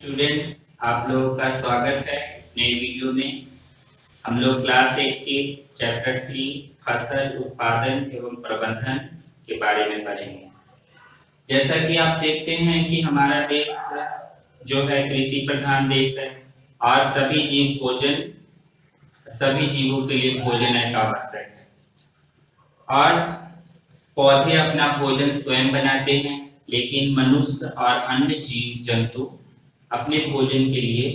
Students, आप लोगों का स्वागत है नए वीडियो में। हम लोग क्लास 8 के चैप्टर 3 फसल उत्पादन एवं प्रबंधन के बारे में पढ़ेंगे। जैसा कि आप देखते हैं कि हमारा देश जो है कृषि प्रधान देश है और सभी जीवों के लिए भोजन एक आवश्यक है। और पौधे अपना भोजन स्वयं बनाते हैं, लेकिन मनुष्य और अन्य जीव जंतु अपने भोजन के लिए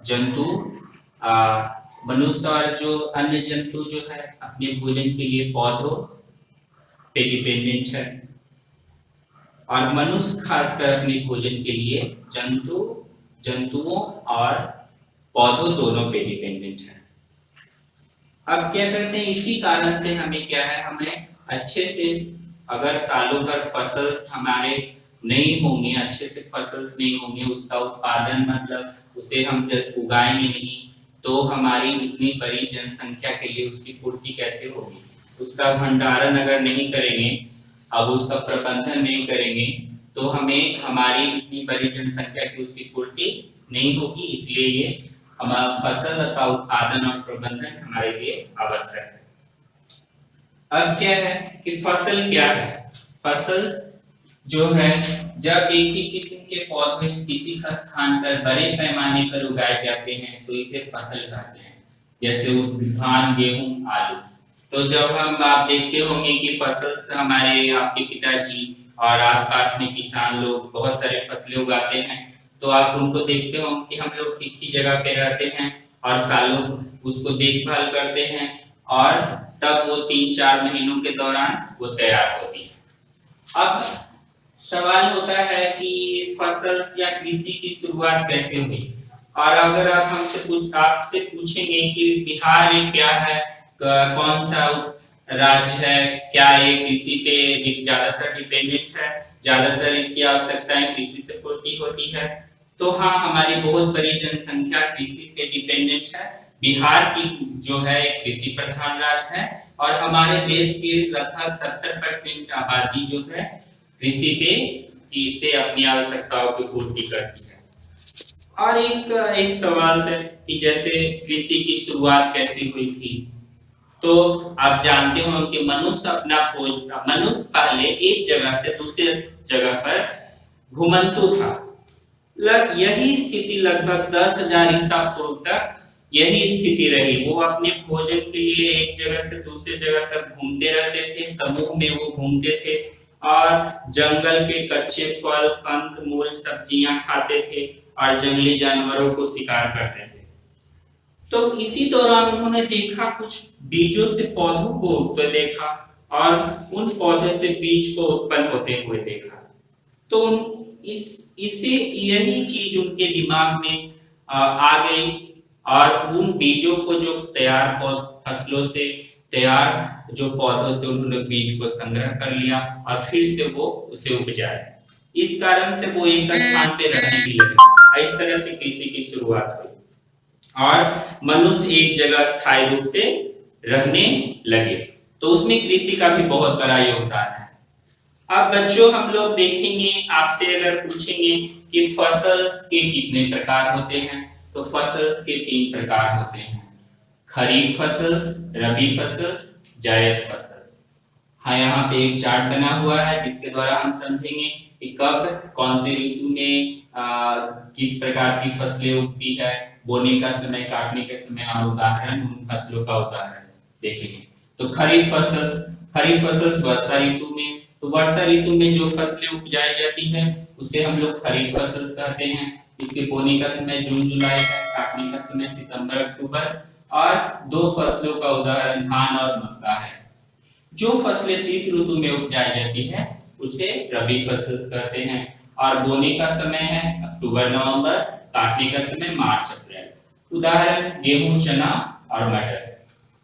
जंतु मनुष्य और जो अन्य जंतु जो है अपने भोजन के लिए पौधों पे डिपेंडेंट है, और मनुष्य खासकर अपने भोजन के लिए जंतुओं और पौधों दोनों पे डिपेंडेंट है। अब क्या करते हैं, इसी कारण से हमें क्या है, हमें अच्छे से अगर सालों भर फसल हमारे नहीं होंगे, अच्छे से फसल नहीं होंगे, उसका उत्पादन मतलब उसे हम जब उगाएंगे नहीं तो हमारी इतनी बड़ी जनसंख्या के लिए उसकी पूर्ति कैसे होगी। उसका भंडारण अगर नहीं करेंगे, अब उसका प्रबंधन नहीं करेंगे तो हमें हमारी इतनी बड़ी जनसंख्या की उसकी पूर्ति नहीं होगी। इसलिए ये हमारा फसल का उत्पादन और प्रबंधन हमारे लिए आवश्यक है। अब क्या है कि फसल क्या है? फसल जो है जब एक ही किस्म के पौधे किसी स्थान पर बड़े पैमाने पर उगाए जाते हैं तो इसे फसल कहते हैं, जैसे धान, गेहूं, आलू। तो जब आप देखते होंगे कि फसल से हमारे आपके पिताजी और आसपास में किसान लोग बहुत सारे फसलें उगाते हैं, तो आप उनको देखते होंगे कि हम लोग एक ही जगह पे रहते हैं और सालों उसको देखभाल करते हैं और तब वो 3-4 महीनों के दौरान वो तैयार होती है। अब सवाल होता है कि फसल या कृषि की शुरुआत कैसे हुई। और अगर आप आपसे पूछेंगे कि बिहार में क्या है, कौन सा राज्य है, क्या ये कृषि पे ज्यादातर डिपेंडेंट है, ज्यादातर इसकी आवश्यकताएं कृषि से पूर्ति होती है, तो हाँ, हमारी बहुत बड़ी जनसंख्या कृषि पे डिपेंडेंट है। बिहार की जो है कृषि प्रधान राज्य है और हमारे देश की लगभग 70% आबादी जो है कृषि पे से अपनी आवश्यकताओं की पूर्ति करती है। और एक सवाल से कि जैसे कृषि की शुरुआत कैसे हुई थी, तो आप जानते हो कि मनुष्य पहले एक जगह से दूसरे जगह पर घुमंतु था। यही स्थिति लगभग 10,000 ईसा पूर्व तक यही स्थिति रही। वो अपने भोजन के लिए एक जगह से दूसरे जगह तक घूमते रहते थे, समूह में वो घूमते थे और जंगल के कच्चे फल, कंद मूल, सब्जियां खाते थे और जंगली जानवरों को शिकार करते थे। तो इसी दौरान उन्होंने देखा, कुछ बीजों से पौधों को उगते देखा और उन पौधे से बीज को उत्पन्न होते हुए देखा। तो इसे यही चीज उनके दिमाग में आ गई और उन बीजों को जो तैयार फसलों से तैयार जो पौधों से उन्होंने बीज को संग्रह कर लिया और फिर से वो उसे उपजाए। इस कारण से वो एक स्थान पे रहने भी लगे। इस तरह से कृषि की शुरुआत हुई और मनुष्य एक जगह स्थायी रूप से रहने लगे। तो उसमें कृषि का भी बहुत बड़ा योगदान है। अब बच्चों, हम लोग देखेंगे, आपसे अगर पूछेंगे कि फसल के कितने प्रकार होते हैं, तो फसल के 3 प्रकार होते हैं: खरीफ फसल, रबी फसल, जायद फसल। हाँ, यहाँ पे एक चार्ट बना हुआ है जिसके द्वारा हम समझेंगे कि कब कौन से ऋतु में किस प्रकार की फसलें उगती है, बोने का समय, काटने के समय, और उदाहरण उन फसलों का उदाहरण देखेंगे। तो खरीफ फसल वर्षा ऋतु में, तो वर्षा ऋतु में जो फसलें उपजाई जाती है उसे हम लोग खरीफ फसल कहते हैं। इसके बोने का समय जून जुलाई है, काटने का समय सितंबर अक्टूबर, और 2 फसलों का उदाहरण धान और मक्का है। जो फसलें शीत ऋतु में उपजाई जाती है उसे रबी फसल कहते हैं और बोने का समय है अक्टूबर नवंबर, काटने का समय मार्च अप्रैल। उदाहरण गेहूं, चना और मटर।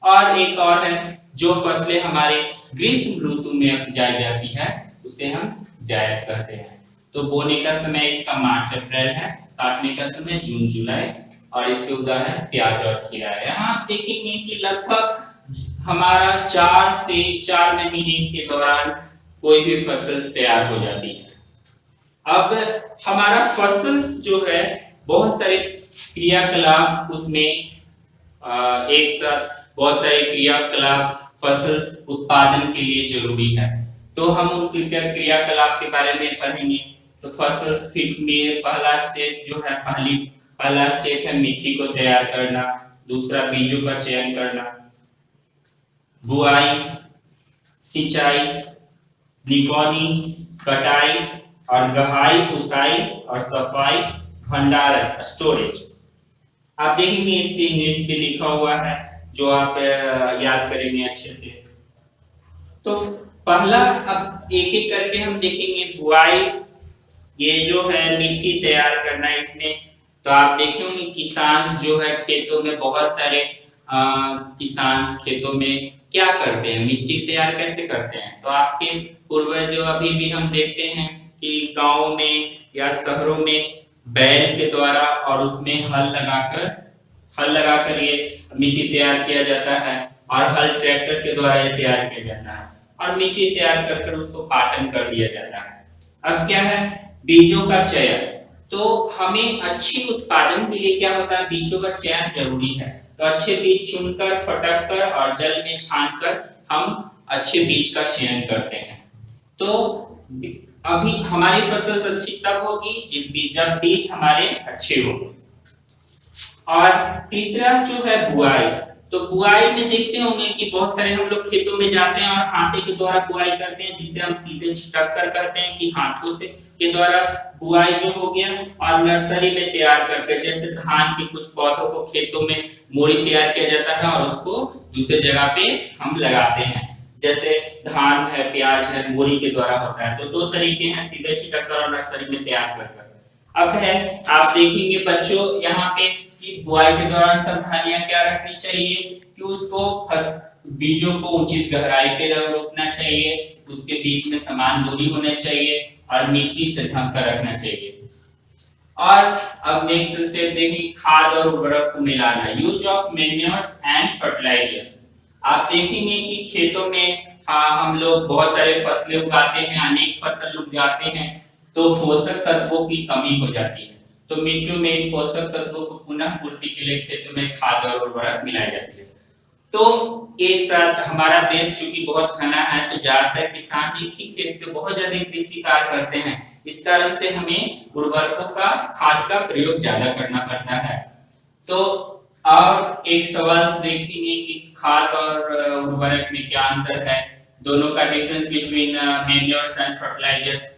और एक और है, जो फसलें हमारे ग्रीष्म ऋतु में उपजाई जाती है उसे हम जायद कहते हैं। तो बोने का समय इसका मार्च अप्रैल है, काटने का समय जून जुलाई, और इसके उदाहरण प्याज और खीरा है। यहाँ आप देखेंगे कि लगभग हमारा 4 से 4 महीने के दौरान कोई भी फसल तैयार हो जाती है। अब हमारा फसल जो है बहुत सारे क्रियाकलाप उसमें एक साथ बहुत सारे क्रियाकलाप फसल उत्पादन के लिए जरूरी है। तो हम उन क्रियाकलाप के बारे में पढ़ेंगे। तो फसल फिट में पहला स्टेप जो है पहला स्टेप है मिट्टी को तैयार करना, दूसरा बीजों का चयन करना, बुआई, सिंचाई, निकौनी, कटाई और गहाई, उसाई और सफाई, भंडारण, स्टोरेज। आप देखेंगे इसके इंग्लिश पे लिखा हुआ है जो आप याद करेंगे अच्छे से। तो पहला अब एक एक करके हम देखेंगे। बुआई, ये जो है मिट्टी तैयार करना इसमें। तो आप देखेंगे किसान जो है खेतों में बहुत सारे किसान खेतों में क्या करते हैं, मिट्टी तैयार कैसे करते हैं। तो आपके पूर्वज जो अभी भी हम देखते हैं कि गांव में या शहरों में बैल के द्वारा और उसमें हल लगाकर ये मिट्टी तैयार किया जाता है और हल ट्रैक्टर के द्वारा ये तैयार किया जाता है और मिट्टी तैयार कर उसको पाटन कर दिया जाता है। अब क्या है, बीजों का चयन। तो हमें अच्छी उत्पादन के लिए क्या होता है, बीजों का चयन जरूरी है। तो अच्छे बीज चुनकर, फटक कर और जल में छानकर हम अच्छे बीज का चयन करते हैं। तो अभी हमारी फसल अच्छी तब होगी जब बीज हमारे अच्छे हो। और तीसरा जो है बुआई। तो बुआई में देखते होंगे कि बहुत सारे हम लोग खेतों में जाते हैं और हाथे के द्वारा बुआई करते हैं, जिसे हम सीधे छिटक कर करते हैं कि हाथों से के द्वारा बुआई जो हो गया। और नर्सरी में तैयार करके, जैसे धान के कुछ पौधों को खेतों में मोड़ी तैयार किया जाता है और उसको दूसरे जगह पे हम लगाते हैं। जैसे धान है, प्याज है, मोड़ी के द्वारा होता है। तो दो तरीके हैं, सीधे छिटक कर और नर्सरी में तैयार कर। अब है, आप देखेंगे बच्चों यहाँ पे कि बुआई के दौरान सावधानियां क्या रखनी चाहिए कि उसको बीजों को उचित गहराई पे रोपना चाहिए, उसके बीच में समान दूरी होनी चाहिए और मिट्टी से ढक कर रखना चाहिए। और अब नेक्स्ट स्टेप देखिए, खाद और उर्वरक को मिलाना, use of manures and fertilisers. आप देखेंगे कि खेतों में हम लोग बहुत सारे फसलें उगाते हैं, अनेक फसल उगाते हैं, तो पोषक तत्वों की कमी हो जाती है। तो मिट्टी में पोषक तत्वों को पुनः पूर्ति के लिए खेतों में खाद और उर्वरक मिलाई जाती है। तो एक साथ हमारा देश चूंकि बहुत घना है, तो ज्यादातर किसान एक ही खेत पे बहुत ज्यादा कृषि कार्य करते हैं। इस कारण से हमें उर्वरकों का, खाद का प्रयोग ज्यादा करना पड़ता है। तो और एक सवाल देखेंगे कि खाद और उर्वरक में क्या अंतर है, दोनों का difference between manures and fertilisers.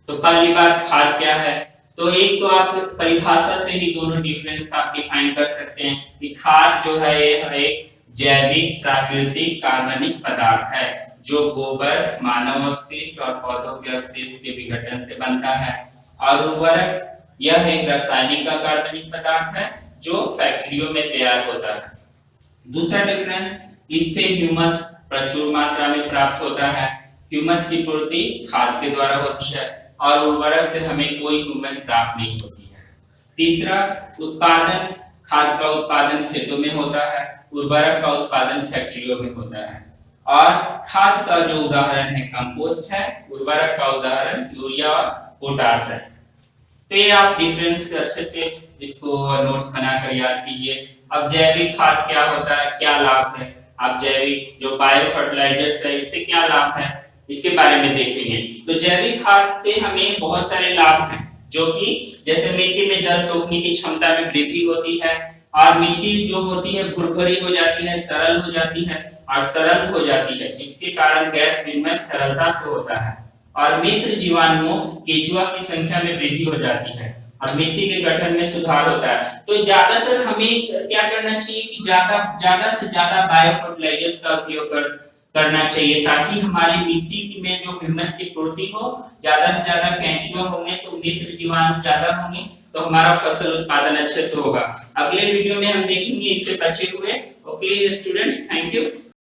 तो पहली बात, खाद क्या है। तो एक तो आप परिभाषा से ही दोनों डिफरेंस आप डिफाइन कर सकते हैं कि खाद जो है ये एक जैविक प्राकृतिक कार्बनिक पदार्थ है जो गोबर, मानव अपशिष्ट और पौधों के अवशेष के विघटन से बनता है। और उर्वरक यह एक रासायनिक कार्बनिक पदार्थ है जो फैक्ट्रियों में तैयार होता है। दूसरा डिफरेंस, इससे ह्यूमस प्रचुर मात्रा में प्राप्त होता है। ह्यूमस की पूर्ति खाद के द्वारा होती है और उर्वरक से हमें कोई ह्यूमस प्राप्त नहीं होती है। तीसरा, उत्पादन, खाद का उत्पादन खेतों में होता है, उर्वरक का उत्पादन फैक्ट्रियों में होता है। और खाद का जो उदाहरण है कंपोस्ट है, उर्वरक का उदाहरण यूरिया और पोटाश है। तो ये आप डिफरेंस अच्छे से इसको नोट्स बनाकर याद कीजिए। अब जैविक खाद क्या होता है, क्या लाभ है। अब जैविक जो बायो फर्टिलाइजर्स है, इससे क्या लाभ है, इसके बारे में देखेंगे। तो जैविक खाद से हमें बहुत सारे लाभ हैं, जो कि जैसे मिट्टी में जल सोखने की क्षमता में वृद्धि होती है और मिट्टी जो होती है भुरभुरी हो जाती है, सरल हो जाती है और सरल हो जाती है, जिसके कारण गैस विनिमय सरलता से होता है। और मित्र जीवाणुओं, केंचुआ की संख्या में वृद्धि हो जाती है और मिट्टी के गठन में सुधार होता है। तो ज्यादातर हमें क्या करना चाहिए कि ज्यादा से ज्यादा बायो फर्टिलाइजर्स का उपयोग करना चाहिए, ताकि हमारी मिट्टी में जो ह्यूमस की पूर्ति हो, ज्यादा से ज्यादा केंचुआ होंगे तो मित्र जीवाणु ज्यादा होंगे, तो हमारा फसल उत्पादन अच्छे से होगा। अगले वीडियो में हम देखेंगे इससे बचे हुए। Okay students, thank you.